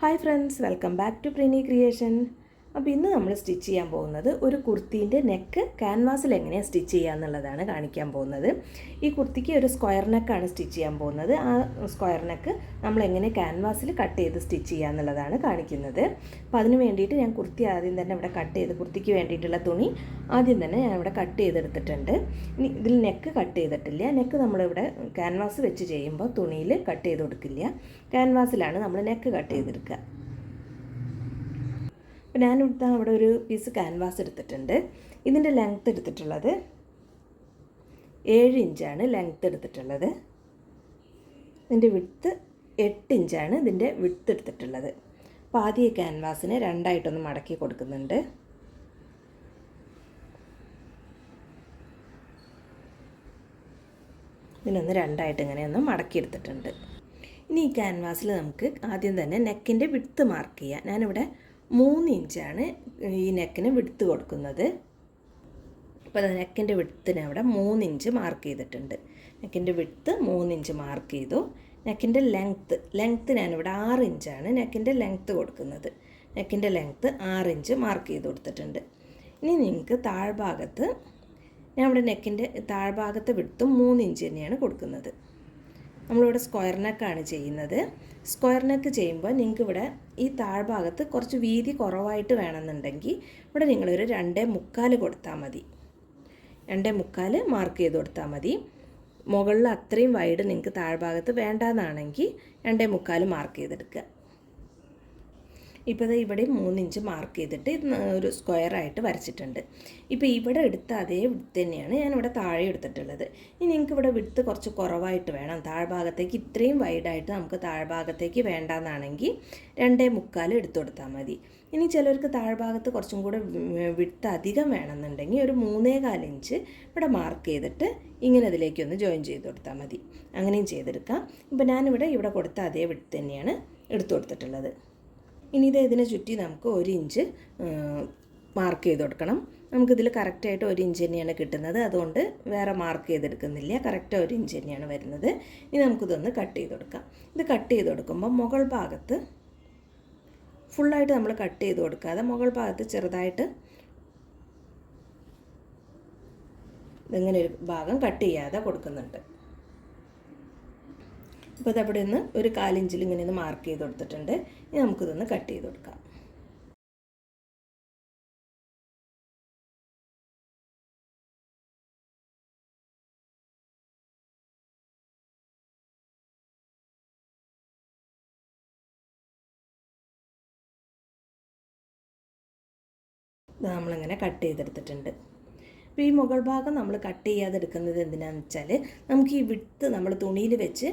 Hi friends, welcome back to പ്രീനി creation. അപ്പോൾ ഇന്ന് നമ്മൾ സ്റ്റിച്ച് ചെയ്യാൻ പോകുന്നത് ഒരു കുർത്തീൻ്റെ നെക്ക് ക്യാൻവാസിൽ എങ്ങനെയാണ് സ്റ്റിച്ച് ചെയ്യുക എന്നുള്ളതാണ് കാണിക്കാൻ പോകുന്നത്. ഈ കുർത്തിക്ക് ഒരു സ്ക്വയർ നെക്കാണ് സ്റ്റിച്ച് ചെയ്യാൻ പോകുന്നത്. ആ സ്ക്വയർ നെക്ക് നമ്മൾ എങ്ങനെ ക്യാൻവാസിൽ കട്ട് ചെയ്ത് സ്റ്റിച്ച് ചെയ്യുക എന്നുള്ളതാണ് കാണിക്കുന്നത്. അപ്പോൾ അതിന് വേണ്ടിയിട്ട് ഞാൻ കുർത്തി ആദ്യം തന്നെ ഇവിടെ കട്ട് ചെയ്ത്, കുർത്തിക്ക് വേണ്ടിയിട്ടുള്ള തുണി ആദ്യം തന്നെ ഞാൻ ഇവിടെ കട്ട് ചെയ്തെടുത്തിട്ടുണ്ട്. ഇനി ഇതിൽ നെക്ക് കട്ട് ചെയ്തിട്ടില്ല. നെക്ക് നമ്മളിവിടെ ക്യാൻവാസ് വെച്ച് ചെയ്യുമ്പോൾ തുണിയിൽ കട്ട് ചെയ്ത് കൊടുക്കില്ല. ക്യാൻവാസിലാണ് നമ്മൾ നെക്ക് കട്ട് ചെയ്തെടുക്കുക. അപ്പോൾ ഞാനിവിടുത്തെ അവിടെ ഒരു പീസ് ക്യാൻവാസ് എടുത്തിട്ടുണ്ട്. ഇതിൻ്റെ ലെങ്ത്ത് എടുത്തിട്ടുള്ളത് 7 ഇഞ്ചാണ് ലെങ്ത്ത് എടുത്തിട്ടുള്ളത്. ഇതിൻ്റെ വിഡ്ത്ത് 8 ഇഞ്ചാണ് ഇതിൻ്റെ വിഡ്ത്ത് എടുത്തിട്ടുള്ളത്. അപ്പോൾ ആദ്യം ക്യാൻവാസിനെ രണ്ടായിട്ടൊന്ന് മടക്കി കൊടുക്കുന്നുണ്ട്. ഇതിനൊന്ന് രണ്ടായിട്ട് ഇങ്ങനെയൊന്ന് മടക്കിയെടുത്തിട്ടുണ്ട്. ഇനി ഈ ക്യാൻവാസിൽ നമുക്ക് ആദ്യം തന്നെ നെക്കിൻ്റെ വിഡ്ത്ത് മാർക്ക് ചെയ്യാം. ഞാനിവിടെ 3 ഇഞ്ചാണ് ഈ നെക്കിന് വിഡ്ത്ത് കൊടുക്കുന്നത്. അപ്പോൾ നെക്കിൻ്റെ വിഡ്ത്തിന് അവിടെ 3 ഇഞ്ച് മാർക്ക് ചെയ്തിട്ടുണ്ട്. നെക്കിൻ്റെ വിഡ്ത്ത് 3 ഇഞ്ച് മാർക്ക് ചെയ്തു. നെക്കിൻ്റെ ലെങ്ത്ത് ഞാനിവിടെ 6 ഇഞ്ചാണ് നെക്കിൻ്റെ ലെങ്ത്ത് കൊടുക്കുന്നത്. നെക്കിൻ്റെ ലെങ്ത്ത് 6 ഇഞ്ച് മാർക്ക് ചെയ്ത് കൊടുത്തിട്ടുണ്ട്. ഇനി നിങ്ങൾക്ക് താഴ്ഭാഗത്ത് ഞാൻ ഇവിടെ നെക്കിൻ്റെ താഴ്ഭാഗത്തെ വിഡ്ത്തും 3 ഇഞ്ച് തന്നെയാണ് കൊടുക്കുന്നത്. നമ്മളിവിടെ സ്ക്വയർ നെക്കാണ് ചെയ്യുന്നത്. സ്ക്വയർ നെക്ക് ചെയ്യുമ്പോൾ നിങ്ങൾക്ക് ഇവിടെ ഈ താഴ്ഭാഗത്ത് കുറച്ച് വീതി കുറവായിട്ട് വേണമെന്നുണ്ടെങ്കിൽ ഇവിടെ നിങ്ങളൊരു 2.25 കൊടുത്താൽ മതി. 2.25 മാർക്ക് ചെയ്ത് കൊടുത്താൽ മതി. മുകളിൽ അത്രയും വൈഡ് നിങ്ങൾക്ക് താഴ്ഭാഗത്ത് വേണ്ടാന്നാണെങ്കിൽ 2.25 മാർക്ക് ചെയ്തെടുക്കുക. ഇപ്പോൾ ഇവിടെ 3 ഇഞ്ച് മാർക്ക് ചെയ്തിട്ട് ഇത് ഒരു സ്ക്വയറായിട്ട് വരച്ചിട്ടുണ്ട്. ഇപ്പോൾ ഇവിടെ എടുത്ത അതേ വിഡ്ത്ത് തന്നെയാണ് ഞാനിവിടെ താഴെ എടുത്തിട്ടുള്ളത്. ഇനി നിങ്ങൾക്ക് ഇവിടെ വിഡ്ത്ത് കുറച്ച് കുറവായിട്ട് വേണം, താഴ്ഭാഗത്തേക്ക് ഇത്രയും വൈഡായിട്ട് നമുക്ക് താഴ്ഭാഗത്തേക്ക് വേണ്ടാന്നാണെങ്കിൽ 2.25 എടുത്തു കൊടുത്താൽ മതി. ഇനി ചിലർക്ക് താഴ്ഭാഗത്ത് കുറച്ചും കൂടെ വിഡ്ത്ത് അധികം വേണമെന്നുണ്ടെങ്കിൽ ഒരു 3.25 ഇഞ്ച് ഇവിടെ മാർക്ക് ചെയ്തിട്ട് ഇങ്ങനെ അതിലേക്കൊന്ന് ജോയിൻ ചെയ്ത് കൊടുത്താൽ മതി. അങ്ങനെയും ചെയ്തെടുക്കാം. ഇപ്പോൾ ഞാനിവിടെ കൊടുത്ത അതേ വിഡ്ത്ത് തന്നെയാണ് എടുത്തു കൊടുത്തിട്ടുള്ളത്. ഇനി ഇതിനെ ചുറ്റി നമുക്ക് 1 ഇഞ്ച് മാർക്ക് ചെയ്ത് കൊടുക്കണം. നമുക്കിതിൽ കറക്റ്റായിട്ട് 1 ഇഞ്ച് തന്നെയാണ് കിട്ടുന്നത്. അതുകൊണ്ട് വേറെ മാർക്ക് ചെയ്തെടുക്കുന്നില്ല. കറക്റ്റ് 1 ഇഞ്ച് തന്നെയാണ് വരുന്നത്. ഇനി നമുക്കിതൊന്ന് കട്ട് ചെയ്ത് കൊടുക്കാം. ഇത് കട്ട് ചെയ്ത് കൊടുക്കുമ്പോൾ മുകൾ ഭാഗത്ത് ഫുള്ളായിട്ട് നമ്മൾ കട്ട് ചെയ്ത് കൊടുക്കാതെ മുകൾ ഭാഗത്ത് ചെറുതായിട്ട് ഇങ്ങനെ ഒരു ഭാഗം കട്ട് ചെയ്യാതെ കൊടുക്കുന്നുണ്ട്. അപ്പോൾ അതവിടെ നിന്ന് ഒരു 1/4 ഇഞ്ചിൽ ഇങ്ങനെ ഒന്ന് മാർക്ക് ചെയ്ത് കൊടുത്തിട്ടുണ്ട്. ഇനി നമുക്കിതൊന്ന് കട്ട് ചെയ്ത് കൊടുക്കാം. ഇത് നമ്മളിങ്ങനെ കട്ട് ചെയ്തെടുത്തിട്ടുണ്ട്. അപ്പോൾ ഈ മുകൾ ഭാഗം നമ്മൾ കട്ട് ചെയ്യാതെ എടുക്കുന്നത് എന്തിനാണെന്ന് വെച്ചാൽ നമുക്ക് ഈ വിഡ്ത്ത് നമ്മൾ തുണിയിൽ വെച്ച്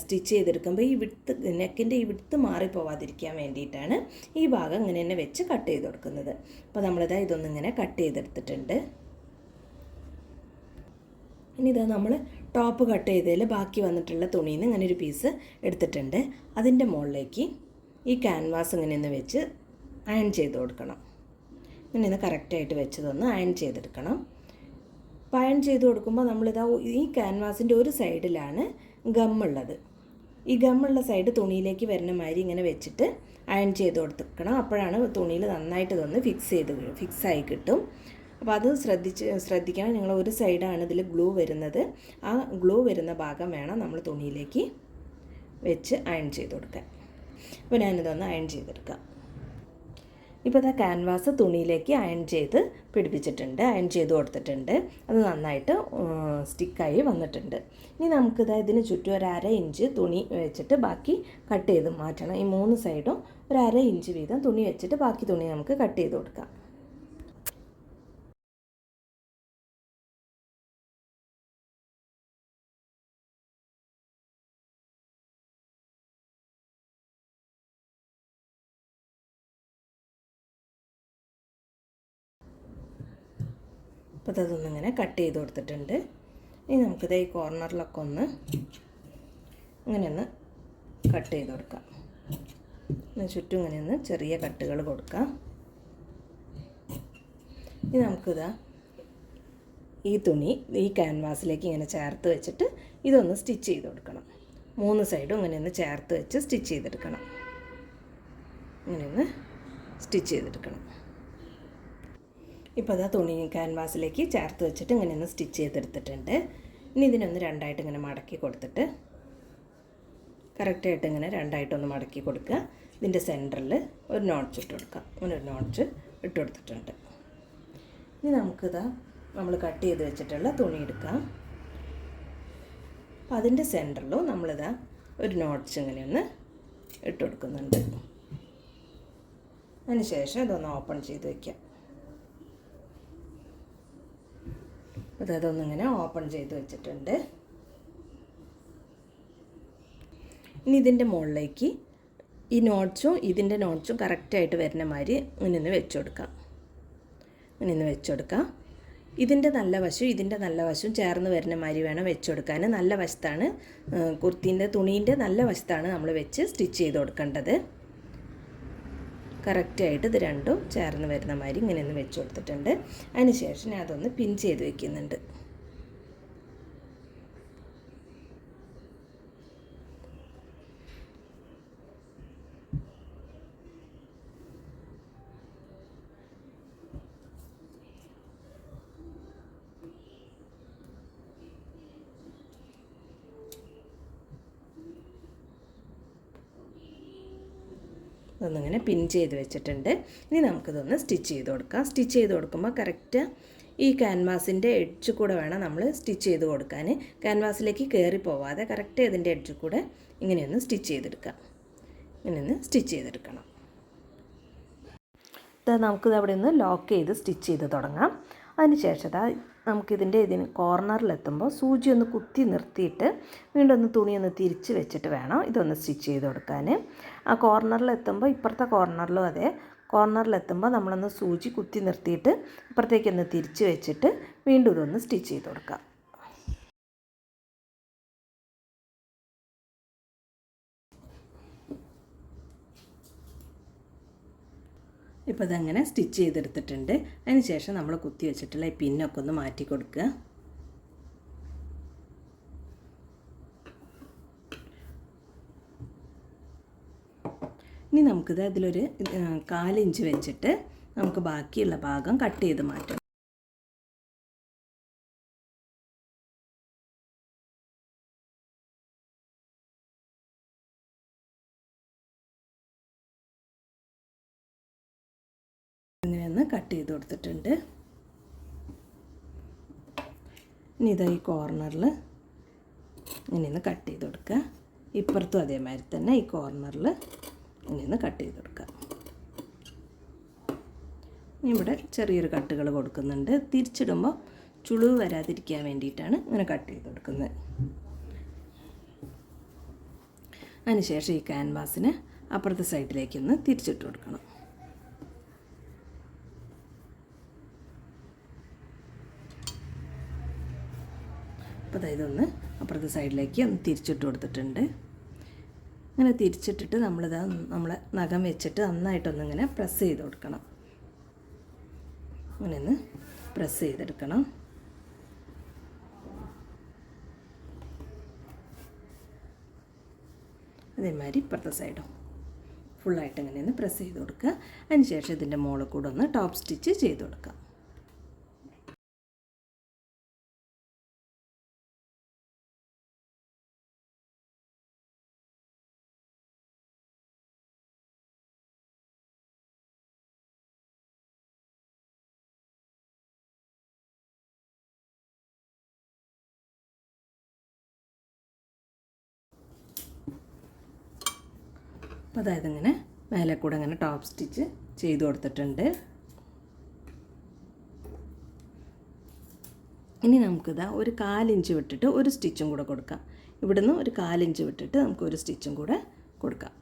സ്റ്റിച്ച് ചെയ്തെടുക്കുമ്പോൾ ഈ വിഡ്ത്ത് നെക്കിൻ്റെ ഈ വിഡ്ത്ത് മാറിപ്പോവാതിരിക്കാൻ വേണ്ടിയിട്ടാണ് ഈ ഭാഗം ഇങ്ങനെ തന്നെ വെച്ച് കട്ട് ചെയ്ത് കൊടുക്കുന്നത്. അപ്പോൾ നമ്മളിതാ ഇതൊന്നിങ്ങനെ കട്ട് ചെയ്തെടുത്തിട്ടുണ്ട്. ഇനി ഇതാ നമ്മൾ ടോപ്പ് കട്ട് ചെയ്തതിൽ ബാക്കി വന്നിട്ടുള്ള തുണിയിൽ നിന്ന് ഇങ്ങനെ ഒരു പീസ് എടുത്തിട്ടുണ്ട്. അതിൻ്റെ മുകളിലേക്ക് ഈ ക്യാൻവാസ് ഇങ്ങനെ ഒന്ന് വെച്ച് അയൺ ചെയ്ത് കൊടുക്കണം. ഇങ്ങനെ ഒന്ന് കറക്റ്റായിട്ട് വെച്ചതൊന്ന് അയൺ ചെയ്തെടുക്കണം. അപ്പോൾ അയൺ ചെയ്ത് കൊടുക്കുമ്പോൾ നമ്മളിതാ ഈ ക്യാൻവാസിൻ്റെ ഒരു സൈഡിലാണ് ഗമ്മുള്ളത്. ഈ ഗമ്മുള്ള സൈഡ് തുണിയിലേക്ക് വരുന്ന മാതിരി ഇങ്ങനെ വെച്ചിട്ട് അയൺ ചെയ്ത് കൊടുക്കണം. അപ്പോഴാണ് തുണിയിൽ നന്നായിട്ട് ഇതൊന്ന് ഫിക്സായി കിട്ടും. അപ്പോൾ അത് ശ്രദ്ധിക്കണം. നിങ്ങൾ ഒരു സൈഡാണ് ഇതിൽ ഗ്ലൂ വരുന്നത്. ആ ഗ്ലൂ വരുന്ന ഭാഗം വേണം നമ്മൾ തുണിയിലേക്ക് വെച്ച് അയൺ ചെയ്ത് കൊടുക്കാൻ. അപ്പോൾ ഞാനിതൊന്ന് അയൺ ചെയ്തെടുക്കാം. ഇപ്പോൾ ഇതാ ക്യാൻവാസ് തുണിയിലേക്ക് അയൺ ചെയ്ത് പിടിപ്പിച്ചിട്ടുണ്ട്, അയൺ ചെയ്ത് കൊടുത്തിട്ടുണ്ട്. അത് നന്നായിട്ട് സ്റ്റിക്കായി വന്നിട്ടുണ്ട്. ഇനി നമുക്കിതാ ഇതിന് ചുറ്റും ഒരു 1/2 ഇഞ്ച് തുണി വെച്ചിട്ട് ബാക്കി കട്ട് ചെയ്ത് മാറ്റണം. ഈ 3 സൈഡും ഒരു 1/2 ഇഞ്ച് വീതം തുണി വെച്ചിട്ട് ബാക്കി തുണി നമുക്ക് കട്ട് ചെയ്ത് കൊടുക്കാം. അപ്പോൾ അതൊന്നിങ്ങനെ കട്ട് ചെയ്ത് കൊടുത്തിട്ടുണ്ട്. ഇനി നമുക്കിത് ഈ കോർണറിലൊക്കെ ഒന്ന് ഇങ്ങനെയൊന്ന് കട്ട് ചെയ്ത് കൊടുക്കാം. ചുറ്റും ഇങ്ങനെയൊന്ന് ചെറിയ കട്ടുകൾ കൊടുക്കാം. ഇനി നമുക്കിതാ ഈ തുണി ഈ ക്യാൻവാസിലേക്ക് ഇങ്ങനെ ചേർത്ത് വെച്ചിട്ട് ഇതൊന്ന് സ്റ്റിച്ച് ചെയ്ത് കൊടുക്കണം. 3 സൈഡും ഇങ്ങനെ ഒന്ന് ചേർത്ത് വെച്ച് സ്റ്റിച്ച് ചെയ്തെടുക്കണം. ഇങ്ങനെ ഒന്ന് സ്റ്റിച്ച് ചെയ്തെടുക്കണം. ഇപ്പോൾ അതാ തുണി ക്യാൻവാസിലേക്ക് ചേർത്ത് വെച്ചിട്ട് ഇങ്ങനെ ഒന്ന് സ്റ്റിച്ച് ചെയ്തെടുത്തിട്ടുണ്ട്. ഇനി ഇതിനൊന്ന് രണ്ടായിട്ട് ഇങ്ങനെ മടക്കി കൊടുത്തിട്ട് കറക്റ്റായിട്ട് ഇങ്ങനെ രണ്ടായിട്ടൊന്ന് മടക്കി കൊടുക്കുക. ഇതിൻ്റെ സെൻറ്ററിൽ ഒരു നോട്ട്സ് ഇട്ട് കൊടുക്കാം. അങ്ങനെ ഒരു നോട്ട്സ് ഇട്ട് കൊടുത്തിട്ടുണ്ട്. ഇനി നമുക്കിതാ നമ്മൾ കട്ട് ചെയ്ത് വെച്ചിട്ടുള്ള തുണി എടുക്കാം. അപ്പോൾ അതിൻ്റെ സെൻറ്ററിലും നമ്മളിതാ ഒരു നോട്ട്സ് ഇങ്ങനെയൊന്ന് ഇട്ട് കൊടുക്കുന്നുണ്ട്. അതിന് ശേഷം ഇതൊന്ന് ഓപ്പൺ ചെയ്ത് വയ്ക്കാം. അതൊന്നിങ്ങനെ ഓപ്പൺ ചെയ്ത് വെച്ചിട്ടുണ്ട്. ഇനി ഇതിൻ്റെ മുകളിലേക്ക് ഈ നോട്ട്സും ഇതിൻ്റെ നോട്ട്സും കറക്റ്റായിട്ട് വരുന്ന മാതിരി ഇങ്ങനെ ഒന്ന് വെച്ച് കൊടുക്കാം. ഇങ്ങനെ ഒന്ന് വെച്ച് കൊടുക്കാം. ഇതിൻ്റെ നല്ല വശവും ഇതിൻ്റെ നല്ല വശവും ചേർന്ന് വരുന്ന മാതിരി വേണം വെച്ച് കൊടുക്കാൻ. നല്ല വശത്താണ് കുർത്തീൻ്റെ തുണീൻ്റെ നല്ല വശത്താണ് നമ്മൾ വെച്ച് സ്റ്റിച്ച് ചെയ്ത് കൊടുക്കേണ്ടത്. കറക്റ്റായിട്ട് ഇത് രണ്ടും ചേർന്ന് വരുന്ന മാതിരി ഇങ്ങനെ ഒന്ന് വെച്ച് കൊടുത്തിട്ടുണ്ട്. അതിന് ശേഷം ഞാൻ അതൊന്ന് പിൻ ചെയ്ത് വയ്ക്കുന്നുണ്ട്. ഒന്നിങ്ങനെ പിൻ ചെയ്ത് വെച്ചിട്ടുണ്ട്. ഇനി നമുക്കിതൊന്ന് സ്റ്റിച്ച് ചെയ്ത് കൊടുക്കാം. സ്റ്റിച്ച് ചെയ്ത് കൊടുക്കുമ്പോൾ കറക്റ്റ് ഈ ക്യാൻവാസിൻ്റെ എഡ്ജ് കൂടെ വേണം നമ്മൾ സ്റ്റിച്ച് ചെയ്ത് കൊടുക്കാൻ. ക്യാൻവാസിലേക്ക് കയറി പോവാതെ കറക്റ്റ് ഇതിൻ്റെ എഡ്ജ് കൂടെ ഇങ്ങനെയൊന്ന് സ്റ്റിച്ച് ചെയ്തെടുക്കാം. ഇങ്ങനെയൊന്ന് സ്റ്റിച്ച് ചെയ്തെടുക്കണം. നമുക്കിത് അവിടെ നിന്ന് ലോക്ക് ചെയ്ത് സ്റ്റിച്ച് ചെയ്ത് തുടങ്ങാം. അതിന് ശേഷം നമുക്കിതിൻ്റെ കോർണറിലെത്തുമ്പോൾ സൂചി ഒന്ന് കുത്തി നിർത്തിയിട്ട് വീണ്ടും ഒന്ന് തുണിയൊന്ന് തിരിച്ച് വെച്ചിട്ട് വേണം ഇതൊന്ന് സ്റ്റിച്ച് ചെയ്ത് കൊടുക്കാൻ. ആ കോർണറിലെത്തുമ്പോൾ ഇപ്പുറത്തെ കോർണറിലും അതെ, കോർണറിലെത്തുമ്പോൾ നമ്മളൊന്ന് സൂചി കുത്തി നിർത്തിയിട്ട് ഇപ്പുറത്തേക്കൊന്ന് തിരിച്ച് വെച്ചിട്ട് വീണ്ടും ഇതൊന്ന് സ്റ്റിച്ച് ചെയ്ത് കൊടുക്കാം. ഇപ്പോൾ ഇതങ്ങനെ സ്റ്റിച്ച് ചെയ്തെടുത്തിട്ടുണ്ട്. അതിന് ശേഷം നമ്മൾ കുത്തി വെച്ചിട്ടുള്ള ഈ പിന്നൊക്കെ ഒന്ന് മാറ്റി കൊടുക്കുക. ഇനി നമുക്കിത് അതിലൊരു 1/4 ഇഞ്ച് വെച്ചിട്ട് നമുക്ക് ബാക്കിയുള്ള ഭാഗം കട്ട് ചെയ്ത് മാറ്റാം. ഇങ്ങനെയൊന്ന് കട്ട് ചെയ്ത് കൊടുത്തിട്ടുണ്ട്. ഇനി ഇതാ ഈ കോർണറിൽ ഇങ്ങനെയൊന്ന് കട്ട് ചെയ്ത് കൊടുക്കുക. ഇപ്പുറത്തും അതേമാതിരി തന്നെ ഈ കോർണറിൽ ഇങ്ങനെയൊന്ന് കട്ട് ചെയ്ത് കൊടുക്കുക. ഇവിടെ ചെറിയൊരു കട്ടുകൾ കൊടുക്കുന്നുണ്ട്. തിരിച്ചിടുമ്പോൾ ചുളിവ് വരാതിരിക്കാൻ വേണ്ടിയിട്ടാണ് ഇങ്ങനെ കട്ട് ചെയ്ത് കൊടുക്കുന്നത്. അതിനുശേഷം ഈ ക്യാൻവാസിന് അപ്പുറത്തെ സൈഡിലേക്കൊന്ന് തിരിച്ചിട്ട് കൊടുക്കണം. അപ്പോൾ ഇതൊന്ന് അപ്പുറത്തെ സൈഡിലേക്ക് ഒന്ന് തിരിച്ചിട്ട് കൊടുത്തിട്ടുണ്ട്. ഇങ്ങനെ തിരിച്ചിട്ടിട്ട് നമ്മളെ നഖം വെച്ചിട്ട് നന്നായിട്ടൊന്നിങ്ങനെ പ്രസ് ചെയ്ത് കൊടുക്കണം. അങ്ങനെ ഒന്ന് പ്രസ് ചെയ്തെടുക്കണം. അതേമാതിരി ഇപ്പുറത്തെ സൈഡും ഫുള്ളായിട്ട് ഇങ്ങനെ ഒന്ന് പ്രസ് ചെയ്ത് കൊടുക്കുക. അതിന് ശേഷം ഇതിൻ്റെ മുകളിൽ കൂടെ ഒന്ന് ടോപ്പ് സ്റ്റിച്ച് ചെയ്ത് കൊടുക്കുക. അപ്പോൾ അതായത് ഇങ്ങനെ മേലെ കൂടെ ഇങ്ങനെ ടോപ്പ് സ്റ്റിച്ച് ചെയ്ത് കൊടുത്തിട്ടുണ്ട്. ഇനി നമുക്കിതാ ഒരു 1/4 ഇഞ്ച് വിട്ടിട്ട് ഒരു സ്റ്റിച്ചും കൂടെ കൊടുക്കാം. ഇവിടുന്ന് ഒരു 1/4 ഇഞ്ച് വിട്ടിട്ട് നമുക്ക് ഒരു സ്റ്റിച്ചും കൂടെ കൊടുക്കാം.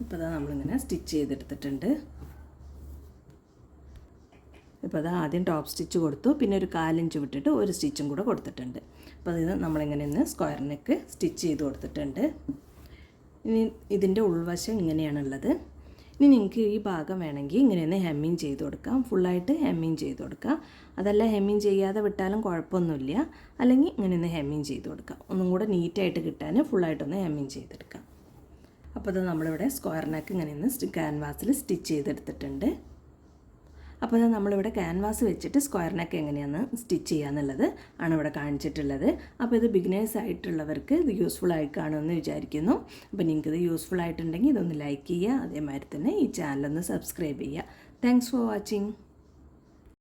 ഇപ്പോൾ നമ്മളിങ്ങനെ സ്റ്റിച്ച് ചെയ്തെടുത്തിട്ടുണ്ട്. ഇപ്പോൾ അത് ആദ്യം ടോപ്പ് സ്റ്റിച്ച് കൊടുത്തു, പിന്നെ ഒരു 1/4 ഇഞ്ച് വിട്ടിട്ട് ഒരു സ്റ്റിച്ചും കൂടെ കൊടുത്തിട്ടുണ്ട്. അപ്പോൾ ഇത് നമ്മളിങ്ങനെ ഒന്ന് സ്ക്വയർ നെക്ക് സ്റ്റിച്ച് ചെയ്ത് കൊടുത്തിട്ടുണ്ട്. ഇനി ഇതിൻ്റെ ഉൾവശം ഇങ്ങനെയാണുള്ളത്. ഇനി നിങ്ങൾക്ക് ഈ ഭാഗം വേണമെങ്കിൽ ഇങ്ങനെ ഒന്ന് ഹെമ്മിങ് ചെയ്ത് കൊടുക്കാം, ഫുള്ളായിട്ട് ഹെമ്മിങ് ചെയ്ത് കൊടുക്കാം. അതല്ല ഹെമ്മിങ് ചെയ്യാതെ വിട്ടാലും കുഴപ്പമൊന്നുമില്ല, അല്ലെങ്കിൽ ഇങ്ങനെ ഒന്ന് ഹെമ്മിങ് ചെയ്ത് കൊടുക്കാം. ഒന്നും കൂടെ നീറ്റായിട്ട് കിട്ടാൻ ഫുള്ളായിട്ടൊന്ന് ഹെമ്മിങ് ചെയ്തെടുക്കാം. അപ്പോൾ അത് നമ്മളിവിടെ സ്ക്വയർ നെക്ക് ഇങ്ങനെ ഒന്ന് ക്യാൻവാസിൽ സ്റ്റിച്ച് ചെയ്തെടുത്തിട്ടുണ്ട്. അപ്പോൾ അത് നമ്മളിവിടെ ക്യാൻവാസ് വെച്ചിട്ട് സ്ക്വയർ നെക്ക് എങ്ങനെയാണ് സ്റ്റിച്ച് ചെയ്യാന്നുള്ളത് ആണ് ഇവിടെ കാണിച്ചിട്ടുള്ളത്. അപ്പോൾ ഇത് ബിഗിനേഴ്സ് ആയിട്ടുള്ളവർക്ക് ഇത് യൂസ്ഫുൾ ആയി കാണുമെന്ന് വിചാരിക്കുന്നു. അപ്പോൾ നിങ്ങൾക്കിത് യൂസ്ഫുൾ ആയിട്ടുണ്ടെങ്കിൽ ഇതൊന്ന് ലൈക്ക് ചെയ്യുക, അതേമാതിരി തന്നെ ഈ ചാനലൊന്ന് സബ്സ്ക്രൈബ് ചെയ്യുക. Thanks for watching.